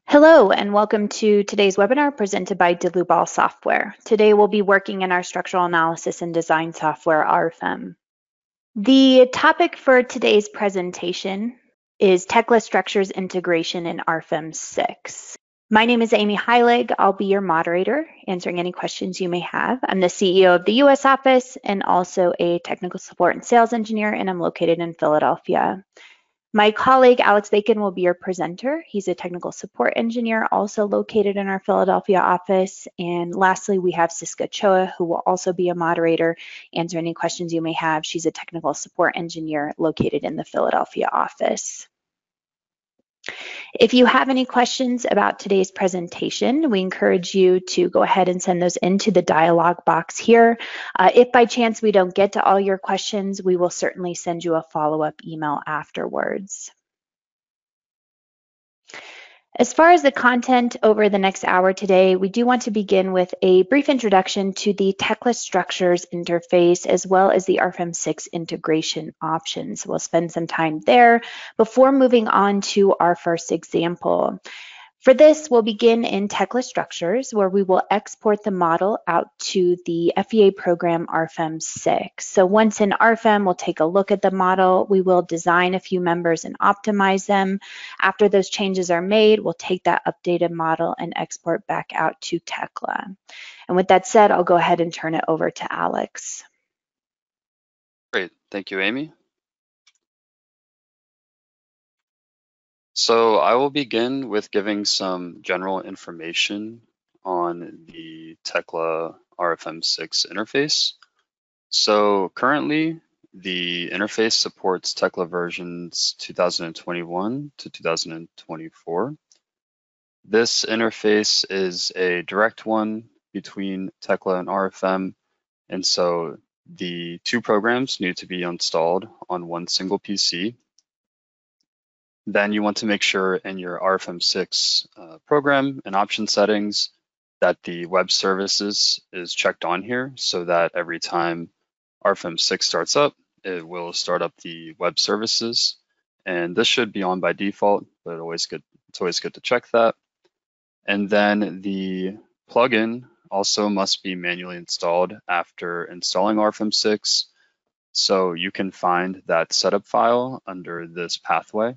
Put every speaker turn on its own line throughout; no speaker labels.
Hello and welcome to today's webinar presented by Dlubal Software. Today we'll be working in our structural analysis and design software, RFEM. The topic for today's presentation is Tekla Structures integration in RFEM 6. My name is Amy Heilig. I'll be your moderator, answering any questions you may have. I'm the CEO of the US office and also a technical support and sales engineer, and I'm located in Philadelphia. My colleague, Alex Bacon, will be your presenter. He's a technical support engineer, also located in our Philadelphia office. And lastly, we have Siska Choa, who will also be a moderator, answer any questions you may have. She's a technical support engineer located in the Philadelphia office. If you have any questions about today's presentation, we encourage you to go ahead and send those into the dialog box here. If by chance we don't get to all your questions, we will certainly send you a follow-up email afterwards. As far as the content over the next hour today, we do want to begin with a brief introduction to the Tekla Structures interface, as well as the RFEM 6 integration options. We'll spend some time there before moving on to our first example. For this, we'll begin in Tekla Structures, where we will export the model out to the FEA program RFEM 6. So once in RFEM, we'll take a look at the model. We will design a few members and optimize them. After those changes are made, we'll take that updated model and export back out to Tekla. And with that said, I'll go ahead and turn it over to Alex.
Great, thank you, Amy. So I will begin with giving some general information on the Tekla RFEM 6 interface. So currently, the interface supports Tekla versions 2021 to 2024. This interface is a direct one between Tekla and RFEM, and so the two programs need to be installed on one single PC. Then you want to make sure in your RFEM 6 program and option settings that the web services is checked on here, so that every time RFEM 6 starts up, it will start up the web services. And this should be on by default, but it's always good to check that. And then the plugin also must be manually installed after installing RFEM 6. So you can find that setup file under this pathway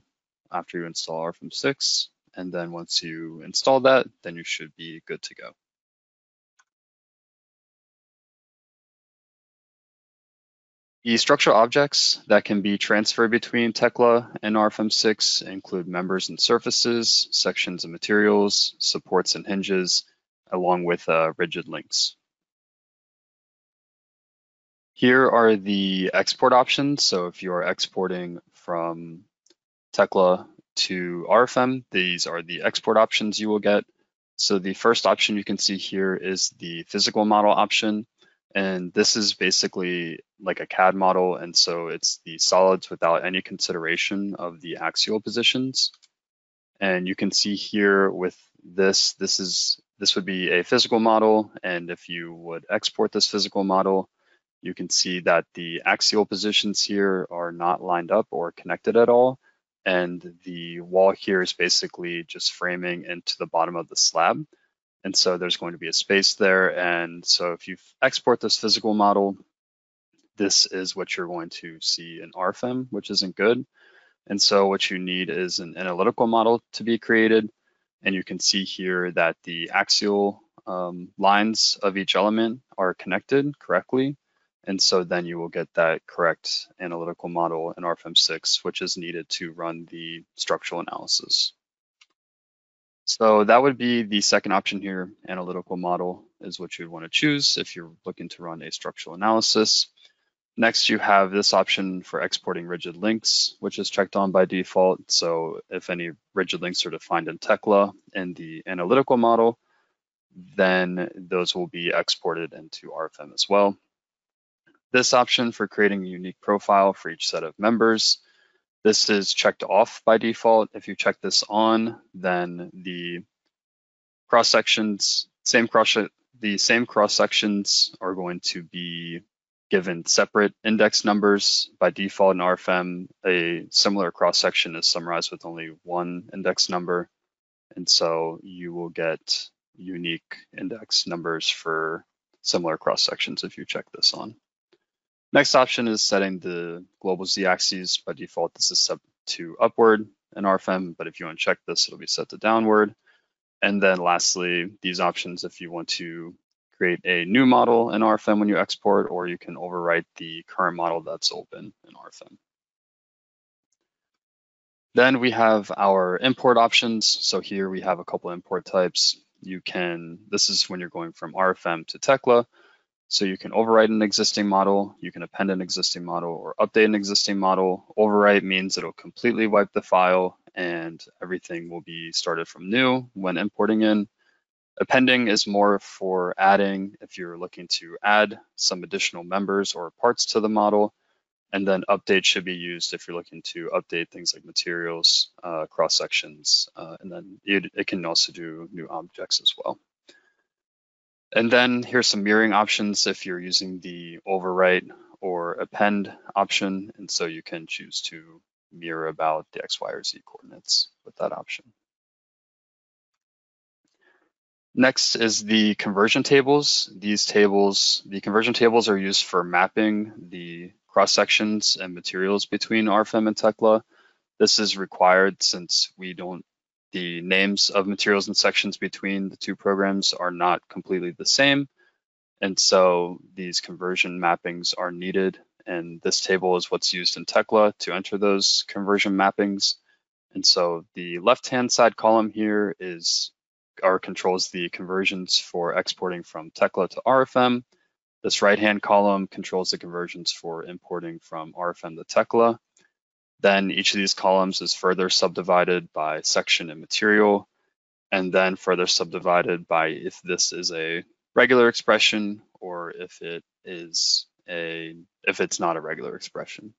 after you install RFEM 6. And then once you install that, then you should be good to go. The structural objects that can be transferred between Tekla and RFEM 6 include members and surfaces, sections and materials, supports and hinges, along with rigid links. Here are the export options. So if you're exporting from Tekla to RFEM, these are the export options you will get. So the first option you can see here is the physical model option. And this is basically like a CAD model. And so it's the solids without any consideration of the axial positions. And you can see here with this would be a physical model. And if you would export this physical model, you can see that the axial positions here are not lined up or connected at all. And the wall here is basically just framing into the bottom of the slab. And so there's going to be a space there. And so if you export this physical model, this is what you're going to see in RFEM, which isn't good. And so what you need is an analytical model to be created. And you can see here that the axial lines of each element are connected correctly. And so then you will get that correct analytical model in RFEM 6, which is needed to run the structural analysis. So that would be the second option here. Analytical model is what you'd want to choose if you're looking to run a structural analysis. Next, you have this option for exporting rigid links, which is checked on by default. So if any rigid links are defined in Tekla in the analytical model, then those will be exported into RFEM as well. This option for creating a unique profile for each set of members, this is checked off by default. If you check this on, then the cross-sections, the same cross-sections are going to be given separate index numbers. By default in RFEM, a similar cross-section is summarized with only one index number. And so you will get unique index numbers for similar cross sections if you check this on. Next option is setting the global z-axis. By default, this is set to upward in RFEM, but if you want to check this, it'll be set to downward. And then lastly, these options if you want to create a new model in RFEM when you export, or you can overwrite the current model that's open in RFEM. Then we have our import options. So here we have a couple import types. This is when you're going from RFEM to Tekla. So you can overwrite an existing model, you can append an existing model, or update an existing model. Overwrite means it'll completely wipe the file and everything will be started from new when importing in. Appending is more for adding if you're looking to add some additional members or parts to the model. And then update should be used if you're looking to update things like materials, cross sections, and then it can also do new objects as well. And then here's some mirroring options if you're using the overwrite or append option. And so you can choose to mirror about the X, Y, or Z coordinates with that option. Next is the conversion tables. The conversion tables are used for mapping the cross sections and materials between RFEM and Tekla. This is required since the names of materials and sections between the two programs are not completely the same. And so these conversion mappings are needed. And this table is what's used in Tekla to enter those conversion mappings. And so the left-hand side column here controls the conversions for exporting from Tekla to RFEM. This right-hand column controls the conversions for importing from RFEM to Tekla. Then each of these columns is further subdivided by section and material, and then further subdivided by if this is a regular expression or if it's not a regular expression.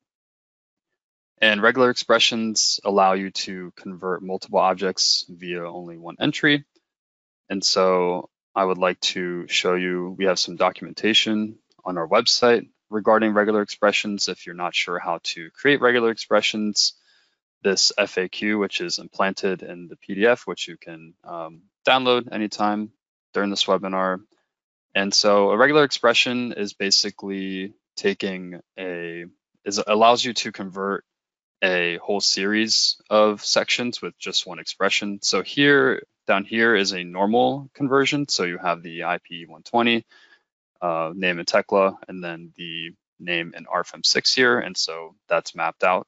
And regular expressions allow you to convert multiple objects via only one entry. And so I would like to show you, we have some documentation on our website regarding regular expressions. If you're not sure how to create regular expressions, this FAQ, which is implanted in the PDF, which you can download anytime during this webinar. And so a regular expression is basically allows you to convert a whole series of sections with just one expression. So down here is a normal conversion. So you have the IP 120, name in Tekla, and then the name in RFEM 6 here. And so that's mapped out,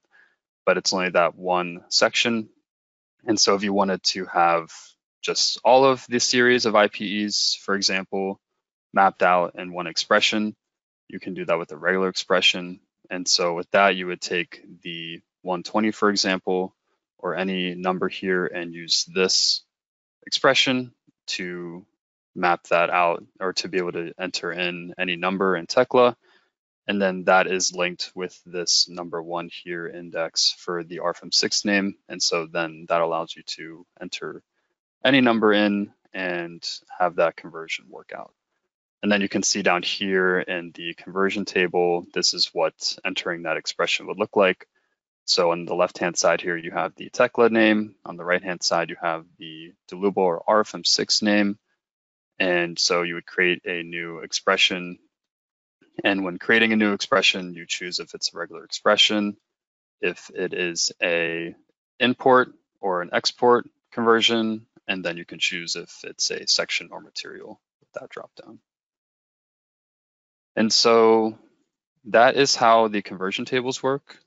but it's only that one section. And so if you wanted to have just all of the series of IPEs, for example, mapped out in one expression, you can do that with a regular expression. And so with that, you would take the 120, for example, or any number here and use this expression to map that out or to be able to enter in any number in Tekla. And then that is linked with this number 1 here index for the RFEM 6 name. And so then that allows you to enter any number in and have that conversion work out. And then you can see down here in the conversion table, this is what entering that expression would look like. So on the left-hand side here, you have the Tekla name. On the right-hand side, you have the Dlubal or RFEM 6 name. And so you would create a new expression. And when creating a new expression, you choose if it's a regular expression, if it is a import or an export conversion, and then you can choose if it's a section or material with that dropdown. And so that is how the conversion tables work.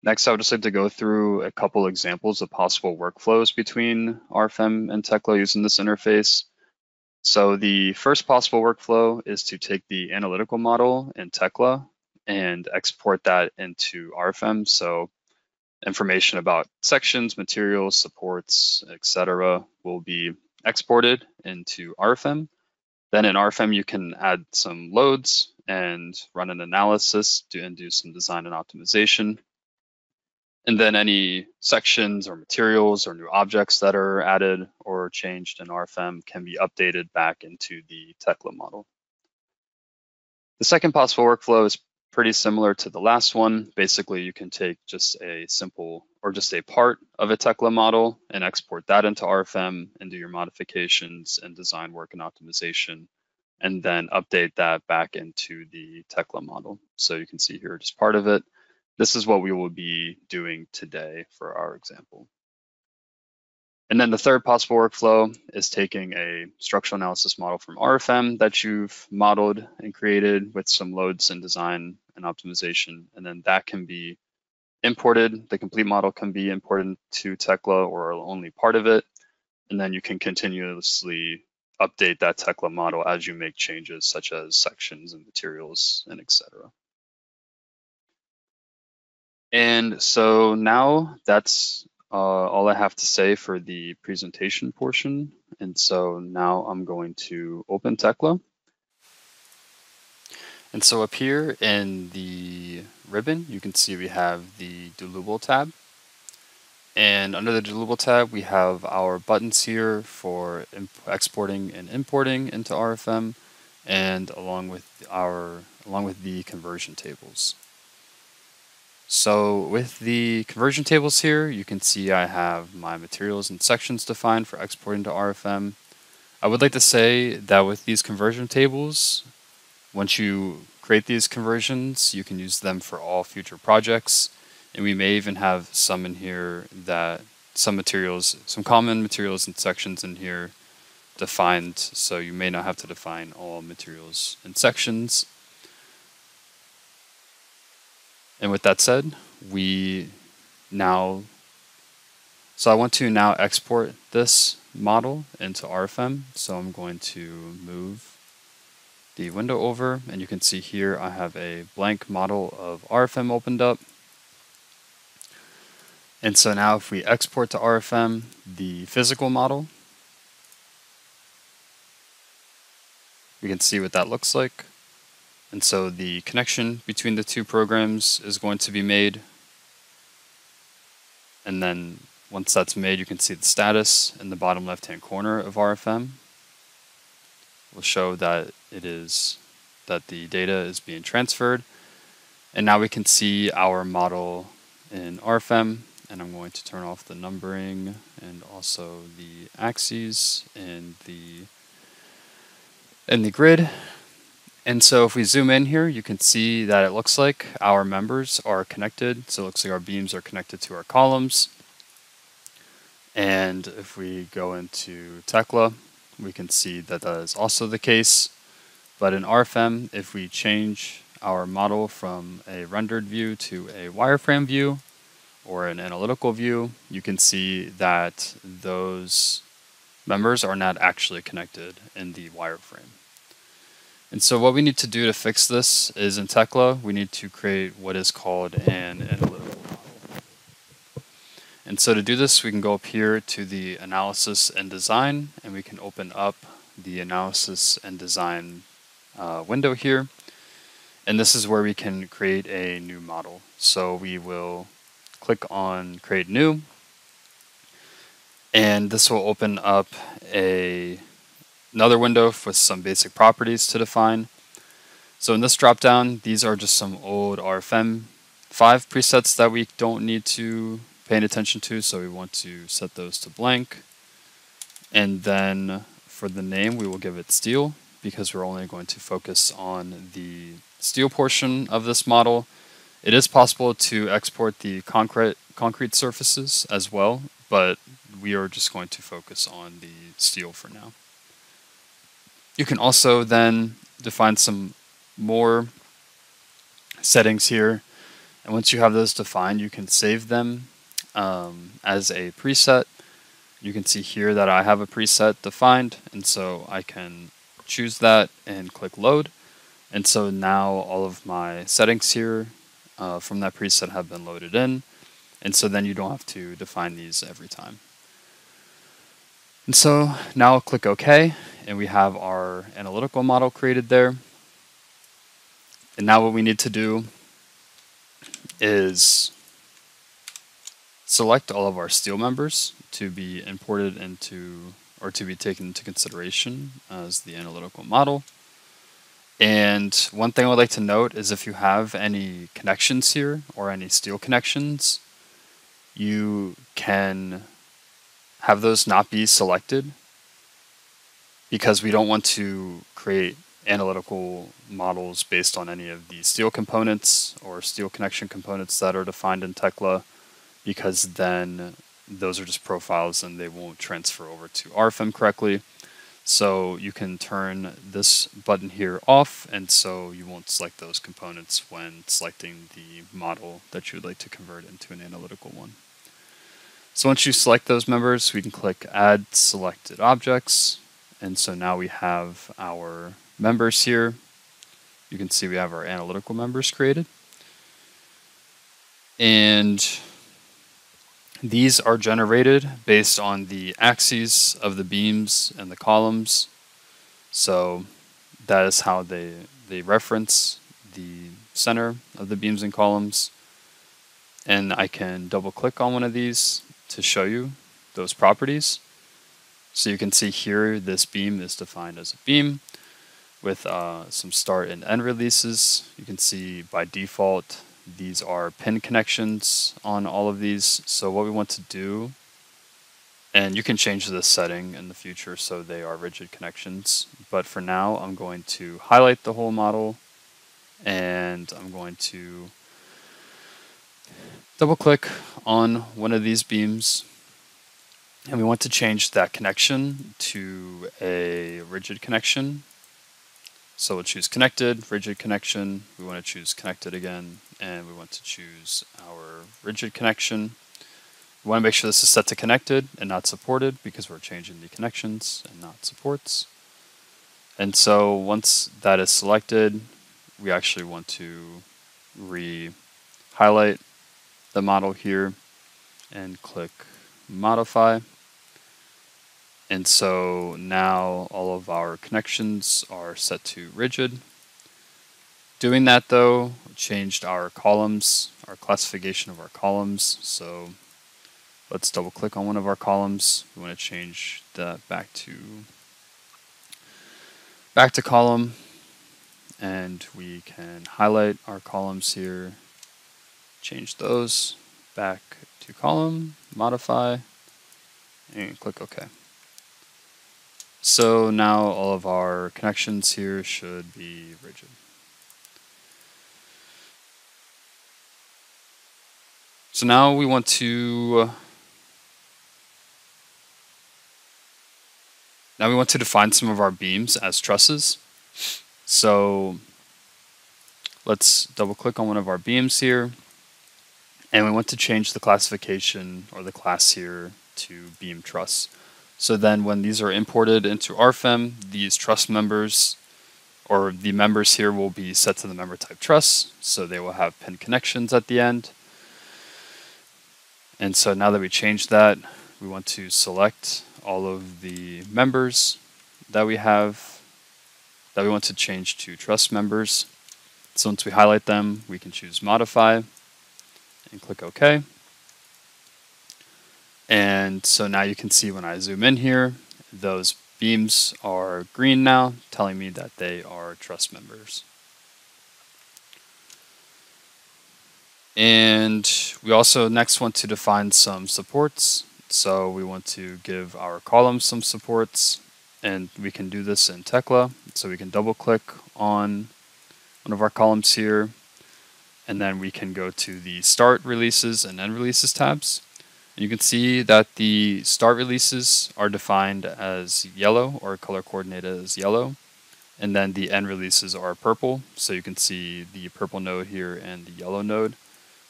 Next, I would just like to go through a couple examples of possible workflows between RFEM and Tekla using this interface. So the first possible workflow is to take the analytical model in Tekla and export that into RFEM. So information about sections, materials, supports, etc. will be exported into RFEM. Then in RFEM, you can add some loads and run an analysis and do some design and optimization. And then any sections or materials or new objects that are added or changed in RFEM can be updated back into the Tekla model. The second possible workflow is pretty similar to the last one. Basically, you can take just a simple or just a part of a Tekla model and export that into RFEM and do your modifications and design work and optimization, and then update that back into the Tekla model. So you can see here just part of it. This is what we will be doing today for our example. And then the third possible workflow is taking a structural analysis model from RFEM that you've modeled and created with some loads and design and optimization. And then that can be imported. The complete model can be imported to Tekla or only part of it. And then you can continuously update that Tekla model as you make changes such as sections and materials and etc. And so now that's all I have to say for the presentation portion. And so now I'm going to open Tekla. And so up here in the ribbon, you can see we have the Dlubal tab. And under the Dlubal tab, we have our buttons here for exporting and importing into RFEM, and along with the conversion tables. So with the conversion tables here, you can see I have my materials and sections defined for exporting to RFEM. I would like to say that with these conversion tables, once you create these conversions, you can use them for all future projects. And we may even have some in here that some common materials and sections in here defined. So you may not have to define all materials and sections. And with that said, so I want to now export this model into RFEM. So I'm going to move the window over, and you can see here I have a blank model of RFEM opened up. And so now if we export to RFEM the physical model, we can see what that looks like. And so the connection between the two programs is going to be made. And then once that's made, you can see the status in the bottom left-hand corner of RFEM. Will show that the data is being transferred. And now we can see our model in RFEM. And I'm going to turn off the numbering and also the axes in the grid. And so if we zoom in here, you can see that it looks like our members are connected. So it looks like our beams are connected to our columns. And if we go into Tekla, we can see that that is also the case. But in RFEM, if we change our model from a rendered view to a wireframe view or an analytical view, you can see that those members are not actually connected in the wireframe. And so what we need to do to fix this is in Tekla, we need to create what is called an analytical model. And so to do this, we can go up here to the analysis and design, and we can open up the analysis and design window here. And this is where we can create a new model. So we will click on create new, and this will open up another window with some basic properties to define. So in this dropdown, these are just some old RFEM 5 presets that we don't need to pay any attention to, so we want to set those to blank. And then for the name, we will give it steel, because we're only going to focus on the steel portion of this model. It is possible to export the concrete surfaces as well, but we are just going to focus on the steel for now. You can also then define some more settings here, and once you have those defined, you can save them as a preset. You can see here that I have a preset defined, and so I can choose that and click load. And so now all of my settings here from that preset have been loaded in, and so then you don't have to define these every time. And so now I'll click OK, and we have our analytical model created there. And now what we need to do is select all of our steel members to be imported into, or to be taken into consideration as the analytical model. And one thing I would like to note is if you have any connections here or any steel connections, you can have those not be selected because we don't want to create analytical models based on any of the steel components or steel connection components that are defined in Tekla, because then those are just profiles and they won't transfer over to RFEM correctly. So you can turn this button here off, and so you won't select those components when selecting the model that you would like to convert into an analytical one. So once you select those members, we can click Add Selected Objects, and so now we have our members here. You can see we have our analytical members created. And these are generated based on the axes of the beams and the columns. So that is how they reference the center of the beams and columns. And I can double click on one of these to show you those properties. So you can see here this beam is defined as a beam with some start and end releases. You can see by default these are pin connections on all of these. So what we want to do, and you can change this setting in the future so they are rigid connections, but for now I'm going to highlight the whole model and I'm going to double click on one of these beams, and we want to change that connection to a rigid connection. So we'll choose connected, rigid connection, we want to choose connected again, and we want to choose our rigid connection. We want to make sure this is set to connected and not supported because we're changing the connections and not supports. And so once that is selected, we actually want to re-highlight the model here and click Modify. And so now all of our connections are set to rigid. Doing that though, changed our columns, our classification of our columns. So let's double click on one of our columns. We want to change that back to column, and we can highlight our columns here, change those back to column, modify, and click OK. So now all of our connections here should be rigid. So now we want to define some of our beams as trusses. So let's double click on one of our beams here, and we want to change the classification or the class here to beam truss. So then when these are imported into RFEM, these truss members, or the members here, will be set to the member type truss, so they will have pin connections at the end. And so now that we changed that, we want to select all of the members that we have that we want to change to truss members. So once we highlight them, we can choose Modify and click OK. And so now you can see when I zoom in here, those beams are green now, telling me that they are truss members. And we also next want to define some supports. So we want to give our columns some supports, and we can do this in Tekla. So we can double click on one of our columns here, and then we can go to the Start Releases and End Releases tabs. And you can see that the start releases are defined as yellow, or color coordinated as yellow, and then the end releases are purple. So you can see the purple node here and the yellow node.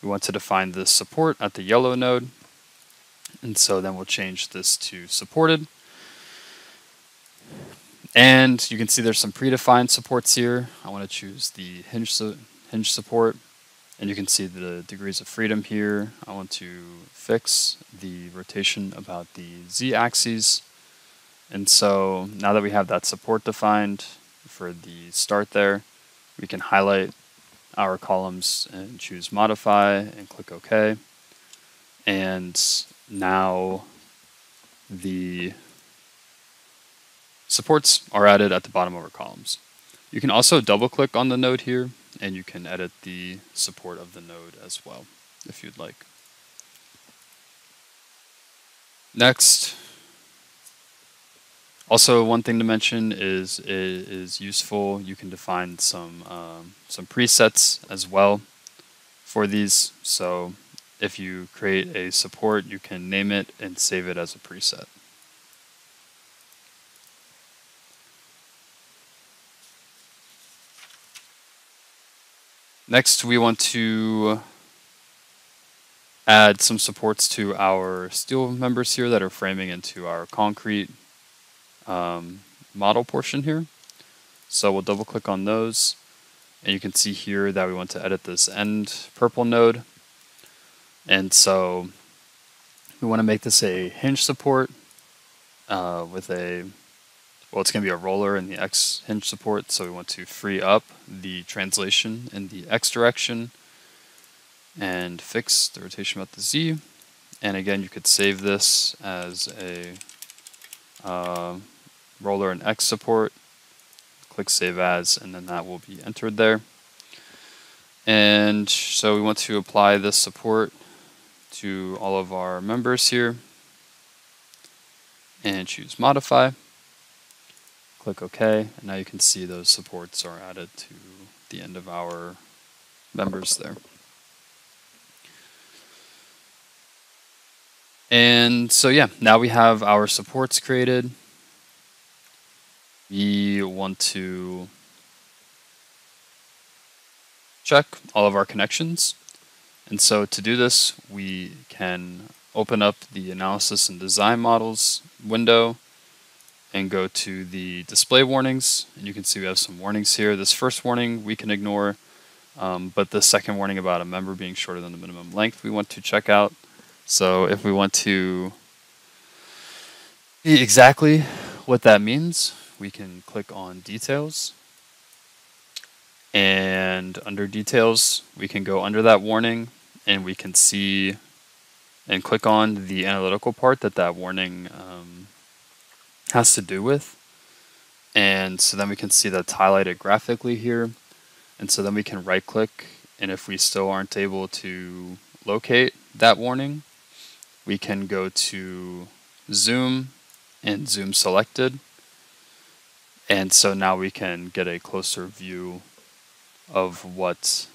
We want to define this support at the yellow node, and so then we'll change this to supported. And you can see there's some predefined supports here. I want to choose the hinge support, and you can see the degrees of freedom here. I want to fix the rotation about the z-axis. And so now that we have that support defined for the start there, we can highlight our columns and choose Modify and click OK. And now the supports are added at the bottom of our columns. You can also double click on the node here and you can edit the support of the node as well if you'd like. Next, also one thing to mention is it is useful. You can define some presets as well for these. So if you create a support, you can name it and save it as a preset. Next, we want to add some supports to our steel members here that are framing into our concrete model portion here. So we'll double click on those, and you can see here that we want to edit this end purple node. And so we want to make this a hinge support with a, well, it's going to be a roller in the X hinge support. So we want to free up the translation in the X direction and fix the rotation about the Z. And again, you could save this as a roller and X support. Click Save As, and then that will be entered there. And so we want to apply this support to all of our members here and choose Modify. Click OK, and now you can see those supports are added to the end of our members there. And so yeah, now we have our supports created. We want to check all of our connections. And so to do this, we can open up the Analysis and Design Models window and go to the display warnings. And you can see we have some warnings here. This first warning we can ignore, but the second warning about a member being shorter than the minimum length we want to check out. So if we want to see exactly what that means, we can click on Details. And under Details, we can go under that warning and we can see and click on the analytical part that warning has to do with. And so then we can see that's highlighted graphically here. And so then we can right click, and if we still aren't able to locate that warning, we can go to Zoom and Zoom Selected. And so now we can get a closer view of what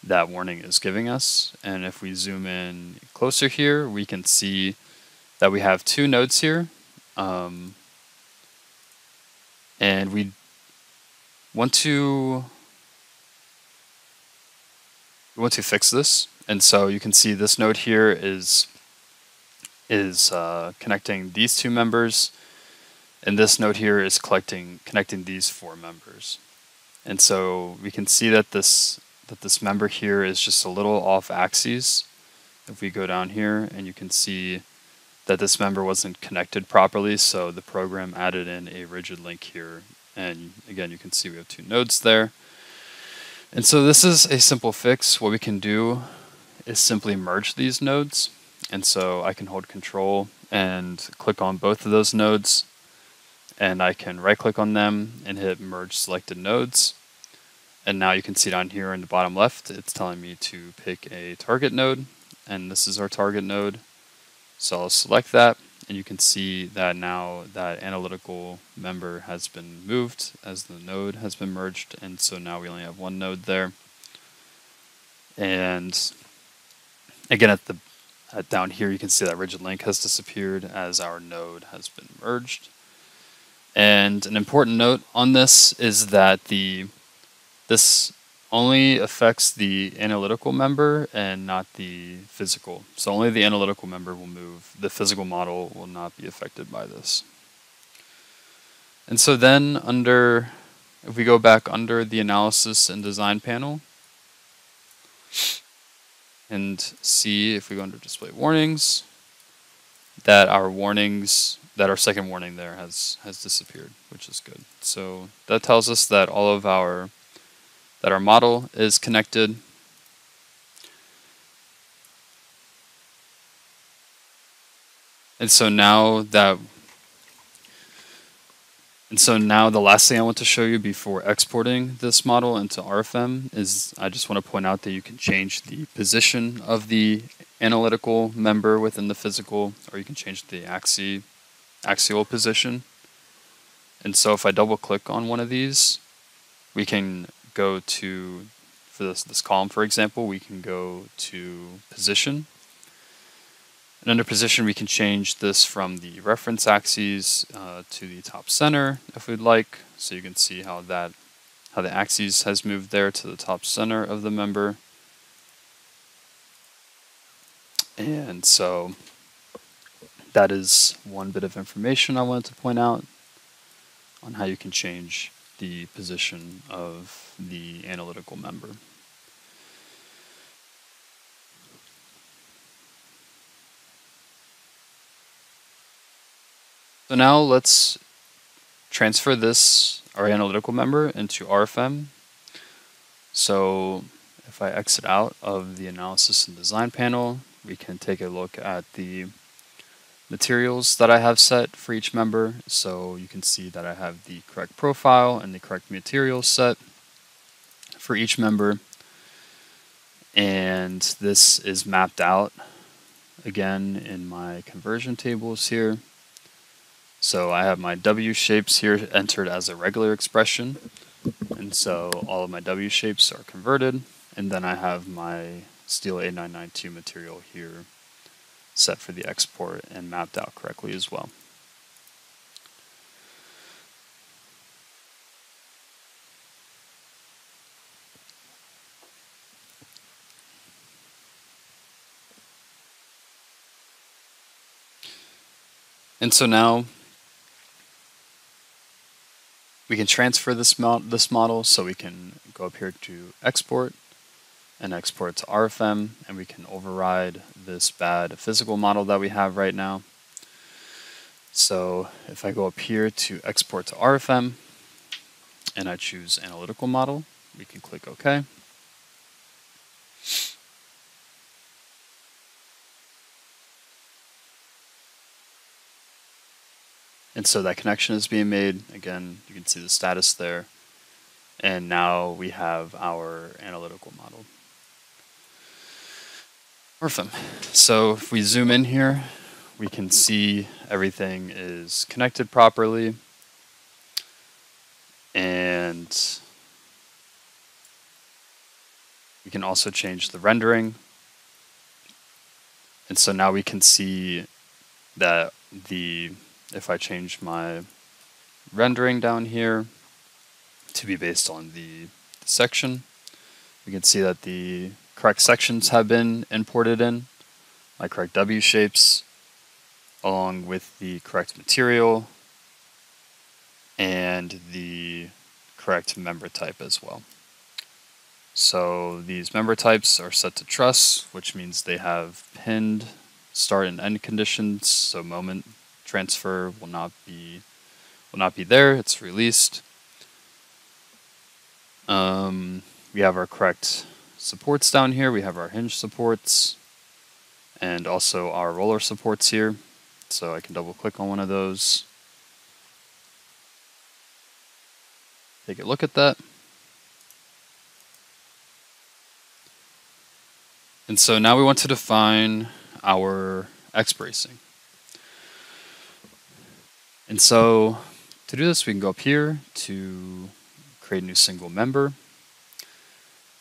that warning is giving us. And if we zoom in closer here, we can see that we have two nodes here. And we want to fix this. And so you can see this node here is connecting these two members, and this node here is connecting these four members. And so we can see that this member here is just a little off axis. If we go down here, and you can see that this member wasn't connected properly, so the program added in a rigid link here. And again, you can see we have two nodes there. And so this is a simple fix. What we can do is simply merge these nodes. And so I can hold Control and click on both of those nodes, and I can right click on them and hit Merge Selected Nodes. And now you can see down here in the bottom left, it's telling me to pick a target node, and this is our target node. So I'll select that, and you can see that now that analytical member has been moved as the node has been merged, and so now we only have one node there. And again, down here you can see that rigid link has disappeared as our node has been merged. And an important note on this is that this only affects the analytical member and not the physical. So only the analytical member will move. The physical model will not be affected by this. And so then if we go back under the Analysis and Design panel and see, if we go under Display Warnings, that our second warning there has disappeared, which is good. So that tells us that our model is connected. And so now And so now the last thing I want to show you before exporting this model into RFEM is I just want to point out that you can change the position of the analytical member within the physical, or you can change the axial position. And so if I double click on one of these, we can go to, for this column for example, we can go to position. And under position, we can change this from the reference axes to the top center if we'd like. So you can see how the axis has moved there to the top center of the member. And so that is one bit of information I wanted to point out on how you can change the position of the analytical member. So now let's transfer our analytical member into RFEM. So if I exit out of the analysis and design panel, we can take a look at the materials that I have set for each member. So you can see that I have the correct profile and the correct materials set for each member. And this is mapped out again in my conversion tables here. So I have my W shapes here entered as a regular expression. And so all of my W shapes are converted. And then I have my steel A992 material here set for the export and mapped out correctly as well. And so now we can transfer this model, so we can go up here to export and export to RFEM, and we can override this bad physical model that we have right now. So if I go up here to export to RFEM and I choose analytical model, we can click OK. And so that connection is being made. Again, you can see the status there. And now we have our analytical model. RFEM. So if we zoom in here, we can see everything is connected properly. And we can also change the rendering. And so now we can see that if I change my rendering down here to be based on the section, we can see that the correct sections have been imported in, my correct W shapes, along with the correct material and the correct member type as well. So these member types are set to truss, which means they have pinned start and end conditions, so moment transfer will not be there, it's released. We have our correct supports down here, we have our hinge supports, and also our roller supports here. So I can double click on one of those, take a look at that. And so now we want to define our X bracing. And so to do this, we can go up here to create a new single member.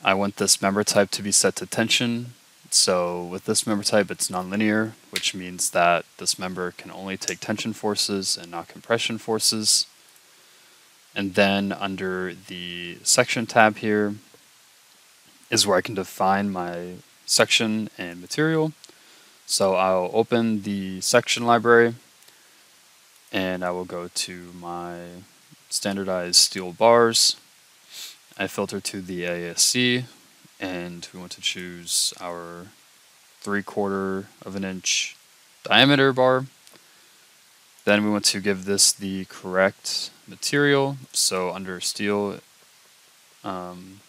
I want this member type to be set to tension. So with this member type, it's nonlinear, which means that this member can only take tension forces and not compression forces. And then under the section tab here is where I can define my section and material. So I'll open the section library and I will go to my standardized steel bars. I filter to the ASC and we want to choose our 3/4 of an inch diameter bar. Then we want to give this the correct material. So under steel, ASC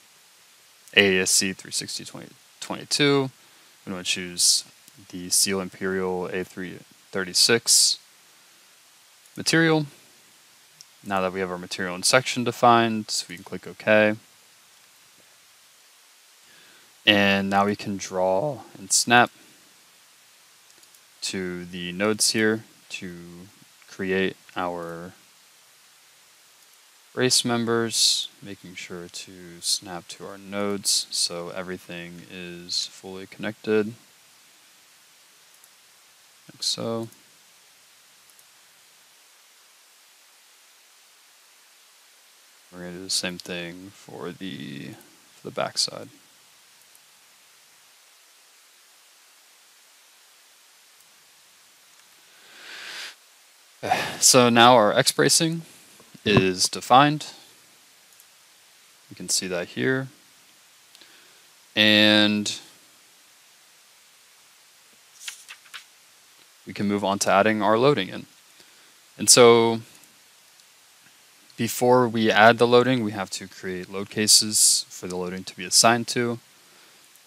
360/22, we want to choose the Steel Imperial A336 material. now that we have our material and section defined, we can click OK. And now we can draw and snap to the nodes here to create our brace members, making sure to snap to our nodes so everything is fully connected, like so. We're going to do the same thing for the back side. So now our X bracing is defined. You can see that here. And we can move on to adding our loading in. And so before we add the loading, we have to create load cases for the loading to be assigned to.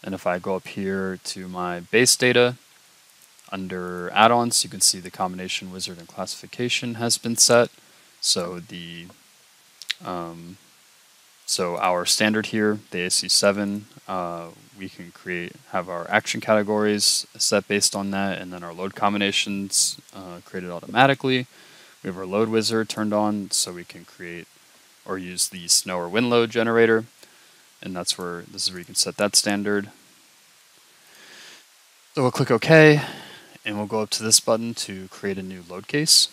And if I go up here to my base data, under add-ons, you can see the combination wizard and classification has been set. So the so our standard here, the AC7, we can have our action categories set based on that, and then our load combinations created automatically. We have our load wizard turned on, so we can create or use the snow or wind load generator, and this is where you can set that standard. So we'll click OK, and we'll go up to this button to create a new load case.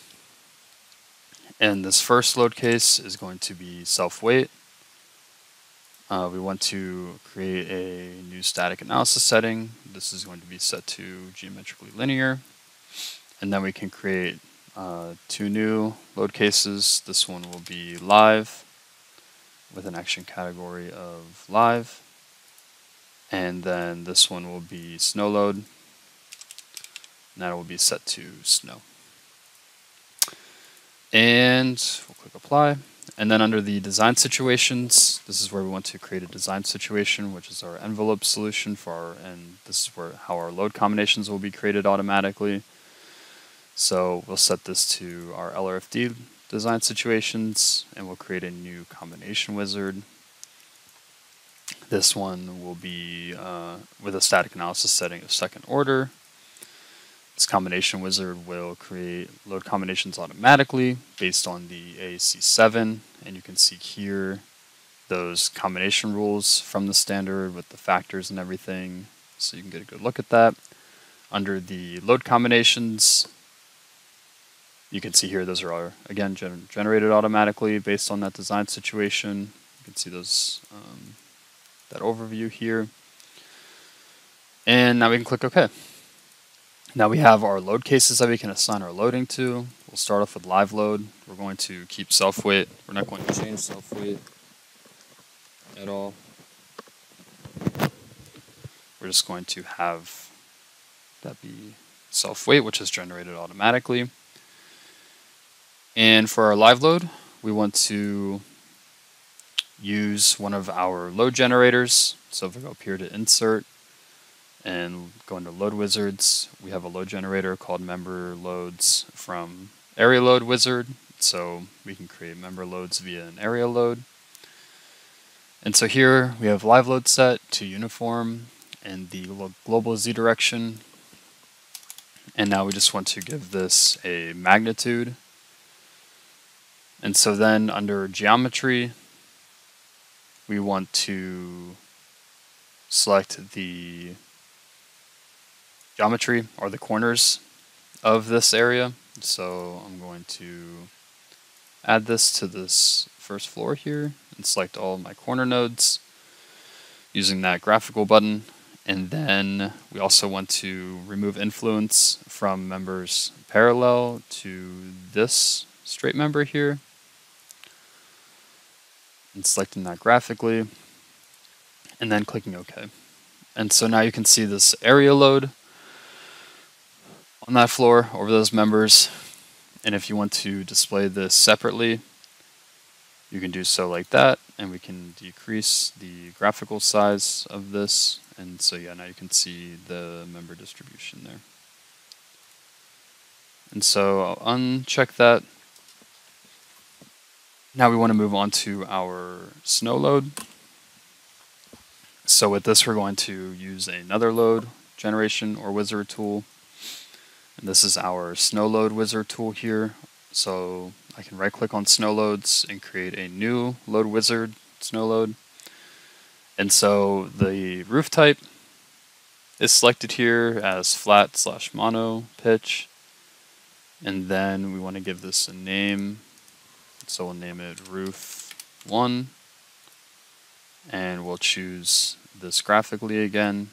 And this first load case is going to be self-weight. We want to create a new static analysis setting. This is going to be set to geometrically linear. And then we can create 2 new load cases. This one will be live with an action category of live. And then this one will be snow load. And that will be set to snow. And we'll click apply. And then under the design situations, this is where we want to create a design situation, which is our envelope solution and this is how our load combinations will be created automatically. So we'll set this to our LRFD design situations, and we'll create a new combination wizard. This one will be with a static analysis setting of second order. This combination wizard will create load combinations automatically based on the AC7, and you can see here those combination rules from the standard with the factors and everything, so you can get a good look at that. Under the load combinations, you can see here those are again generated automatically based on that design situation. You can see those that overview here, and now we can click OK. Now we have our load cases that we can assign our loading to. We'll start off with live load. We're going to keep self-weight. We're not going to change self-weight at all. We're just going to have that be self-weight, which is generated automatically. And for our live load, we want to use one of our load generators. So if we go up here to insert, and go into load wizards, we have a load generator called member loads from area load wizard. So we can create member loads via an area load. And so here we have live load set to uniform and the global Z direction. And now we just want to give this a magnitude. And so then under geometry, we want to select the geometry or the corners of this area. So I'm going to add this to this first floor here and select all of my corner nodes using that graphical button. And then we also want to remove influence from members parallel to this straight member here and selecting that graphically and then clicking OK. And so now you can see this area load on that floor over those members, and if you want to display this separately, you can do so like that, and we can decrease the graphical size of this, and so yeah, now you can see the member distribution there. And so I'll uncheck that, Now we want to move on to our snow load. So with this, we're going to use another load generation or wizard tool. And this is our snow load wizard tool here. So I can right click on snow loads and create a new load wizard snow load. And so the roof type is selected here as flat/mono pitch. And then we want to give this a name. So we'll name it roof 1. And we'll choose this graphically again.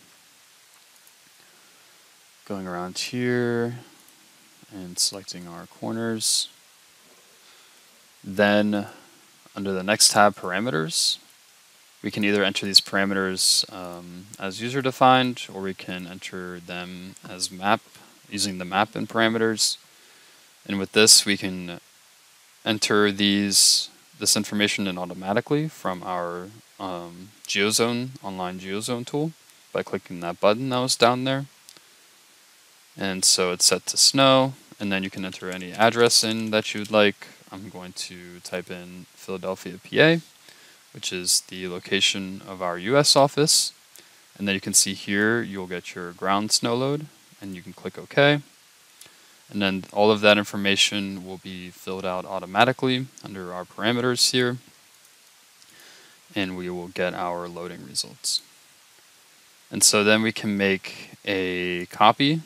Going around here and selecting our corners. Then under the next tab, parameters, we can either enter these parameters as user defined, or we can enter them as map using the map and parameters. And with this, we can enter this information in automatically from our GeoZone online GeoZone tool by clicking that button that was down there. And so it's set to snow, and then you can enter any address in that you would like. I'm going to type in Philadelphia, PA, which is the location of our US office. And then you can see here you'll get your ground snow load, and you can click OK. And then all of that information will be filled out automatically under our parameters here, and we will get our loading results. And so then we can make a copy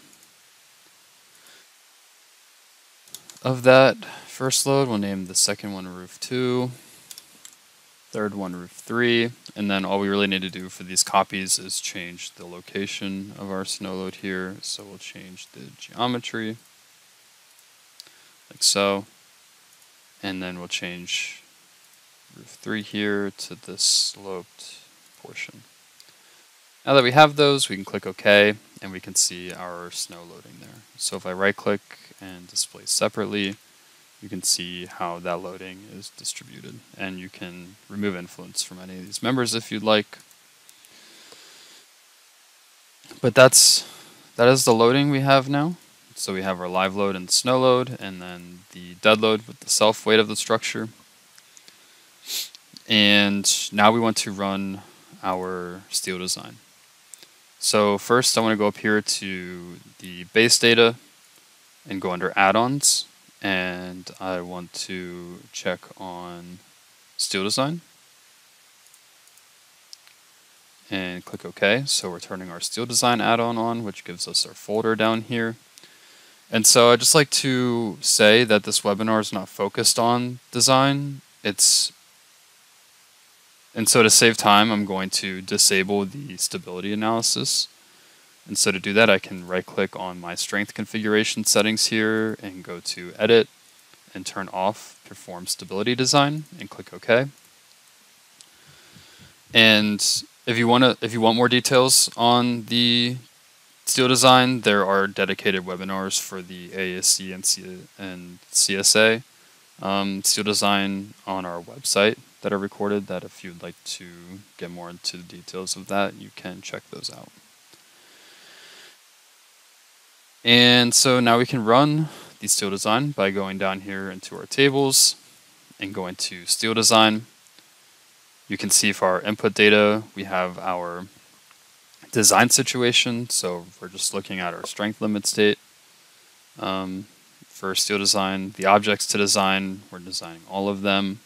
of that first load. We'll name the second one roof 2, third one roof 3, and then all we really need to do for these copies is change the location of our snow load here. So we'll change the geometry like so, and then we'll change roof 3 here to this sloped portion. Now that we have those, we can click OK, and we can see our snow loading there. So if I right click and display separately, you can see how that loading is distributed, and you can remove influence from any of these members if you'd like. But that is the loading we have now. So we have our live load and snow load, and then the dead load with the self weight of the structure. And now we want to run our steel design. So first I want to go up here to the base data and go under add-ons, and I want to check on steel design and click OK. So we're turning our steel design add-on on, which gives us our folder down here. And so I'd just like to say that this webinar is not focused on design. And so to save time, I'm going to disable the stability analysis. And so to do that, I can right click on my strength configuration settings here and go to edit and turn off perform stability design and click OK. And if you want more details on the steel design, there are dedicated webinars for the ASC and CSA steel design on our website that are recorded, that if you'd like to get more into the details of that, you can check those out. And so now we can run the steel design by going down here into our tables and going to steel design. You can see for our input data, we have our design situation. So we're just looking at our strength limit state. For steel design, the objects to design, we're designing all of them.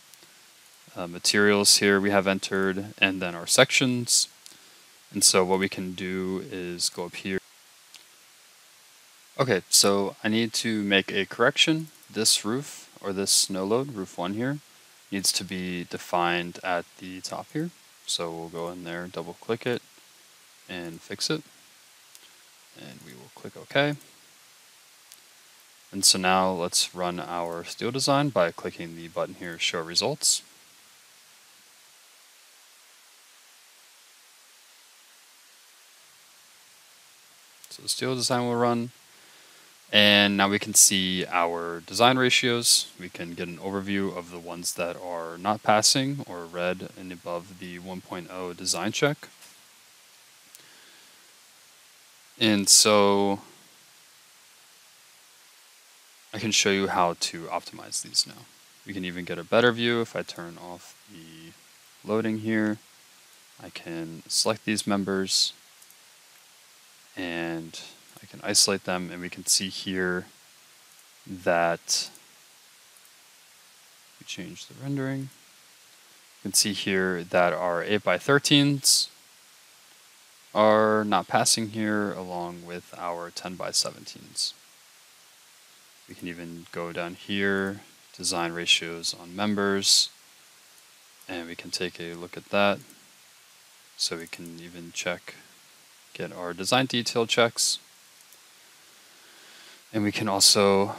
Materials here we have entered, and then our sections. And so what we can do is go up here. Okay, so I need to make a correction. This roof, or this snow load, roof 1 here, needs to be defined at the top here. So we'll go in there, double click it, and fix it. And we will click OK. And so now let's run our steel design by clicking the button here, Show Results. So the steel design will run. And now we can see our design ratios. We can get an overview of the ones that are not passing or red and above the 1.0 design check. And so I can show you how to optimize these now. we can even get a better view. If I turn off the loading here, I can select these members and I can isolate them, and we can see here that we change the rendering. You can see here that our 8x13s are not passing here along with our 10x17s. We can even go down here, design ratios on members, and we can take a look at that. So we can even get our design detail checks. And we can also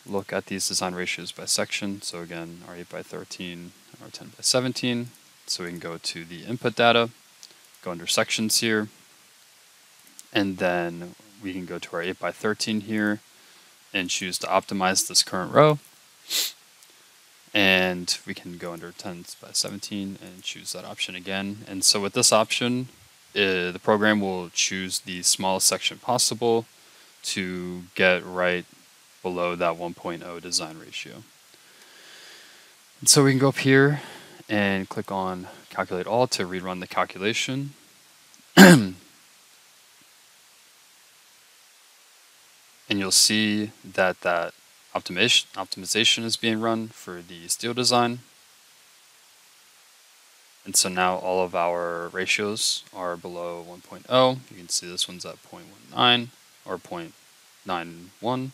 look at these design ratios by section. So again, our 8x13 and our 10x17. So we can go to the input data, go under sections here, and then we can go to our 8x13 here and choose to optimize this current row. And we can go under 10x17 and choose that option again. And so with this option, the program will choose the smallest section possible to get right below that 1.0 design ratio. And so we can go up here and click on Calculate All to rerun the calculation. And you'll see that optimization is being run for the steel design. And so now all of our ratios are below 1.0. You can see this one's at 0.19 or 0.91.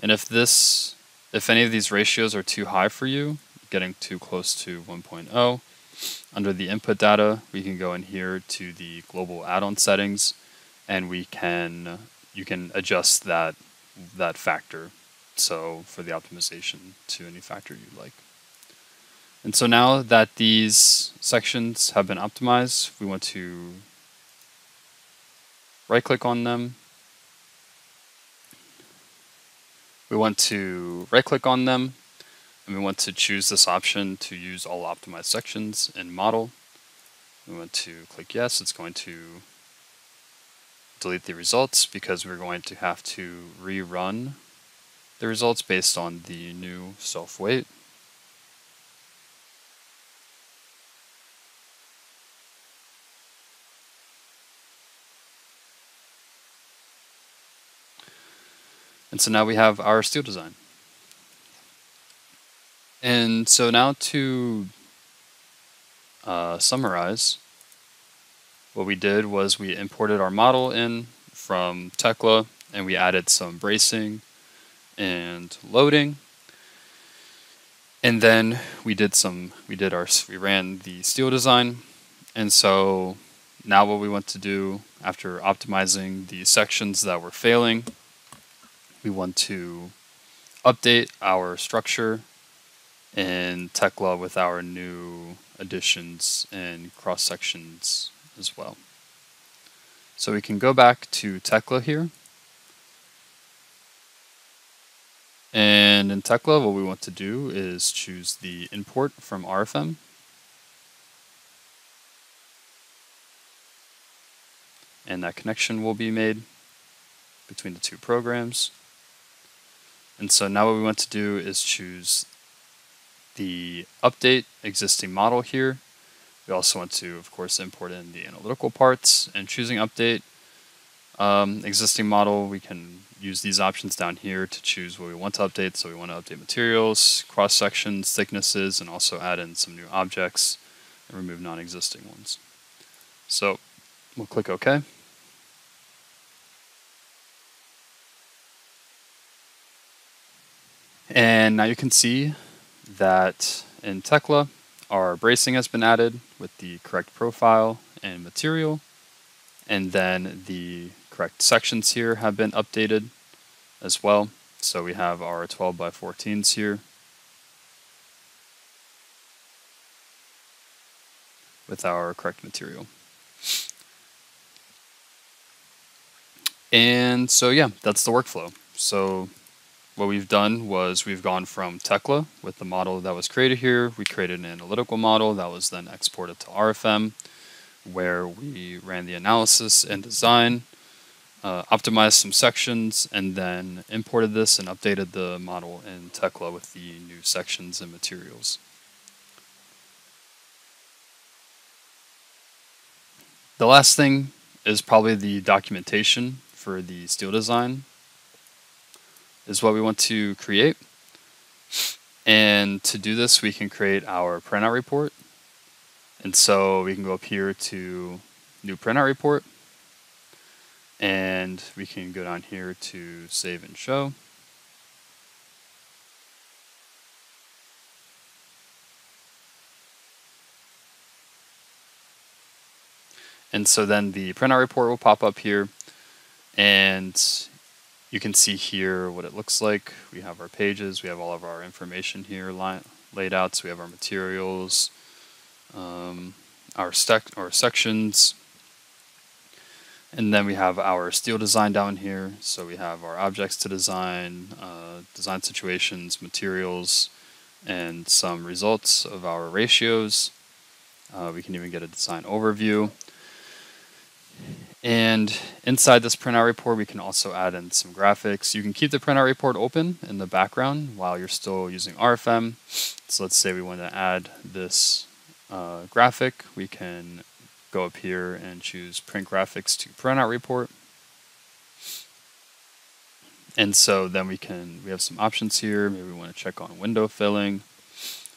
And if any of these ratios are too high for you, getting too close to 1.0, under the input data, we can go in here to the global add-on settings, and you can adjust that factor. So for the optimization to any factor you'd like. And so now that these sections have been optimized, we want to right-click on them. We want to right-click on them, and we want to choose this option to use all optimized sections in model. We want to click yes. It's going to delete the results because we're going to have to rerun the results based on the new self-weight. And so now we have our steel design. And so now to summarize, what we did was we imported our model in from Tekla, and we added some bracing and loading. And then we ran the steel design. And so now what we want to do after optimizing the sections that were failing, we want to update our structure in Tekla with our new additions and cross sections as well. So we can go back to Tekla here. And in Tekla, what we want to do is choose the import from RFEM. And that connection will be made between the two programs. And so now what we want to do is choose the update existing model here. We also want to, of course, import in the analytical parts, and choosing update existing model, we can use these options down here to choose what we want to update. So we want to update materials, cross sections, thicknesses, and also add in some new objects and remove non-existing ones. So we'll click OK. And now you can see that in Tekla, our bracing has been added with the correct profile and material, and then the correct sections here have been updated as well. So we have our 12x14s here with our correct material. And so yeah, that's the workflow. So what we've done was we've gone from Tekla with the model that was created here. We created an analytical model that was then exported to RFEM, where we ran the analysis and design optimized some sections, and then imported this and updated the model in Tekla with the new sections and materials. The last thing is probably the documentation for the steel design is what we want to create. And to do this, we can create our printout report. And so we can go up here to new printout report, and we can go down here to save and show. And so then the printout report will pop up here, and you can see here what it looks like. We have our pages, we have all of our information here laid out, so we have our materials, our sections, and then we have our steel design down here. So we have our objects to design, design situations, materials, and some results of our ratios. We can even get a design overview. And inside this printout report, we can also add in some graphics. You can keep the printout report open in the background while you're still using RFEM. So let's say we want to add this graphic. We can go up here and choose Print Graphics to Printout Report. And so then we have some options here. Maybe we want to check on window filling.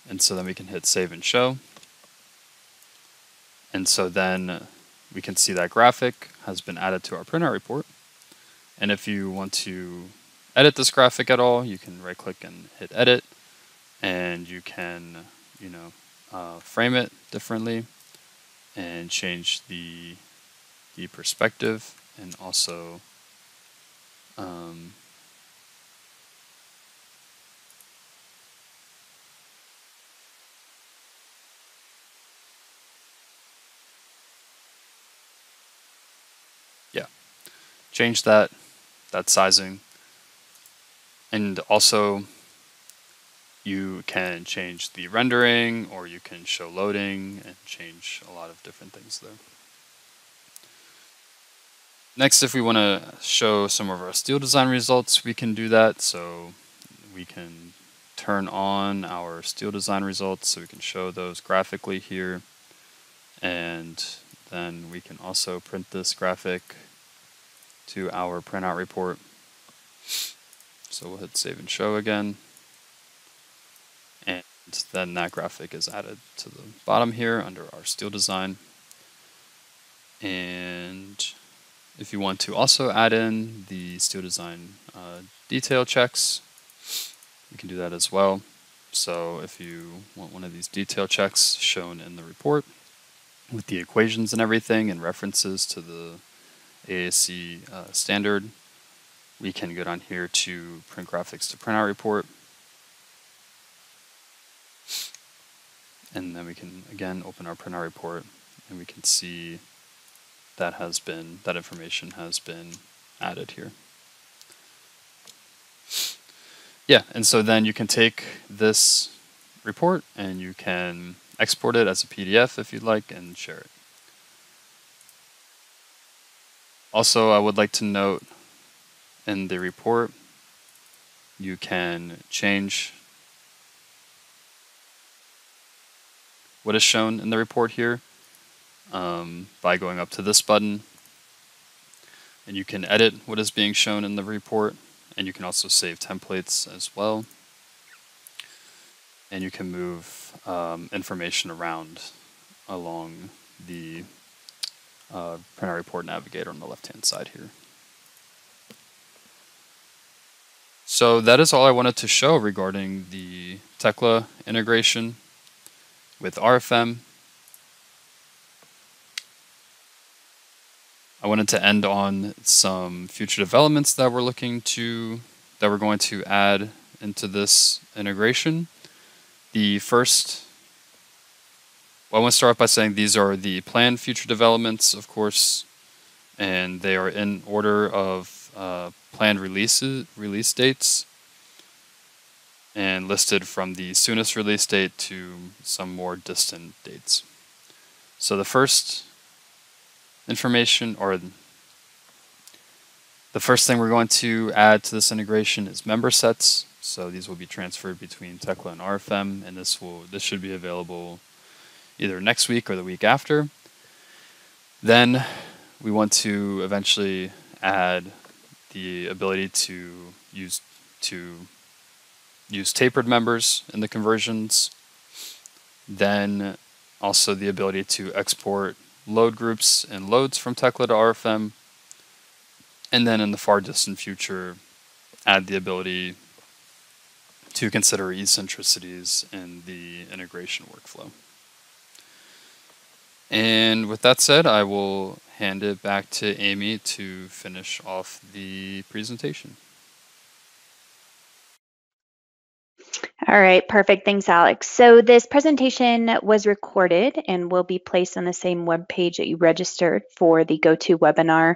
And so then we can hit Save and Show. And so then we can see that graphic has been added to our printout report. And if you want to edit this graphic at all, you can right click and hit edit, and you can, frame it differently and change the perspective, and also change that sizing. And also you can change the rendering, or you can show loading and change a lot of different things there. Next, if we want to show some of our steel design results, we can do that. So we can turn on our steel design results so we can show those graphically here. And then we can also print this graphic to our printout report. So we'll hit Save and Show again. And then that graphic is added to the bottom here under our steel design. And if you want to also add in the steel design detail checks, you can do that as well. So if you want one of these detail checks shown in the report with the equations and everything and references to the AAC standard, we can go down here to Print Graphics to Printout Report. And then we can again open our printout report, and we can see that information has been added here. Yeah, and so then you can take this report and you can export it as a PDF if you'd like and share it. Also, I would like to note in the report, you can change what is shown in the report here by going up to this button, and you can edit what is being shown in the report, and you can also save templates as well, and you can move information around along the printout report navigator on the left-hand side here. So that is all I wanted to show regarding the Tekla integration with RFEM. I wanted to end on some future developments that we're going to add into this integration. I want to start off by saying these are the planned future developments, of course, and they are in order of planned release dates, and listed from the soonest release date to some more distant dates. So the first information, or The first thing we're going to add to this integration is member sets. So these will be transferred between Tekla and RFEM, and this should be available either next week or the week after. Then we want to eventually add the ability to use tapered members in the conversions. Then also the ability to export load groups and loads from Tekla to RFEM. And then in the far distant future, add the ability to consider eccentricities in the integration workflow. And with that said, I will hand it back to Amy to finish off the presentation.
All right, perfect. Thanks, Alex. So this presentation was recorded and will be placed on the same web page that you registered for the GoToWebinar.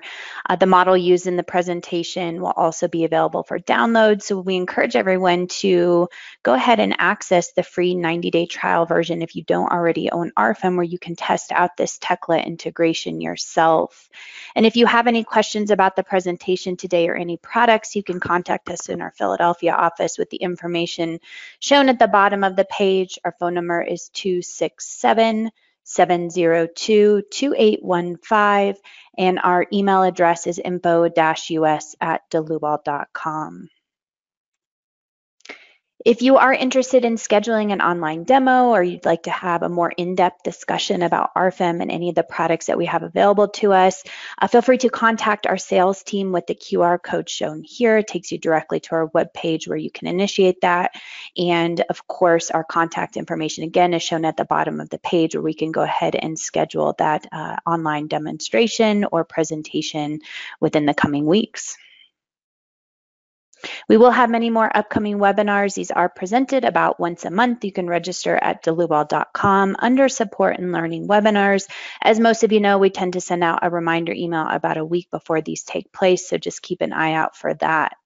The model used in the presentation will also be available for download. So we encourage everyone to go ahead and access the free 90-day trial version if you don't already own RFEM, where you can test out this Tekla integration yourself. And if you have any questions about the presentation today or any products, you can contact us in our Philadelphia office with the information shown at the bottom of the page. Our phone number is 267-702-2815, and our email address is info-us@dlubal.com. If you are interested in scheduling an online demo, or you'd like to have a more in-depth discussion about RFEM and any of the products that we have available to us, feel free to contact our sales team with the QR code shown here. It takes you directly to our webpage where you can initiate that. And of course, our contact information again is shown at the bottom of the page, where we can go ahead and schedule that online demonstration or presentation within the coming weeks. We will have many more upcoming webinars. These are presented about once a month. You can register at dlubal.com under support and learning webinars. As most of you know, we tend to send out a reminder email about a week before these take place, so just keep an eye out for that.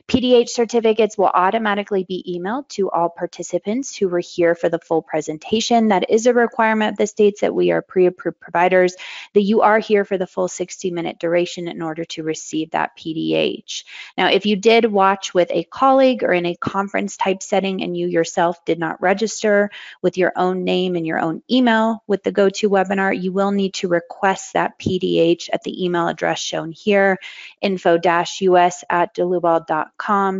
PDH certificates will automatically be emailed to all participants who were here for the full presentation. That is a requirement that states that we are pre-approved providers, that you are here for the full 60-minute duration in order to receive that PDH. Now, if you did watch with a colleague or in a conference type setting and you yourself did not register with your own name and your own email with the GoToWebinar, you will need to request that PDH at the email address shown here, info-us@dlubal.com.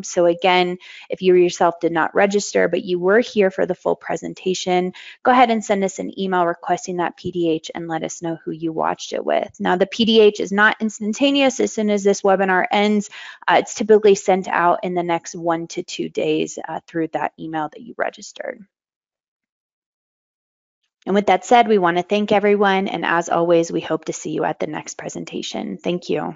So again, if you yourself did not register, but you were here for the full presentation, go ahead and send us an email requesting that PDH and let us know who you watched it with. Now, the PDH is not instantaneous. As soon as this webinar ends, it's typically sent out in the next 1 to 2 days through that email that you registered. And with that said, we want to thank everyone. And as always, we hope to see you at the next presentation. Thank you.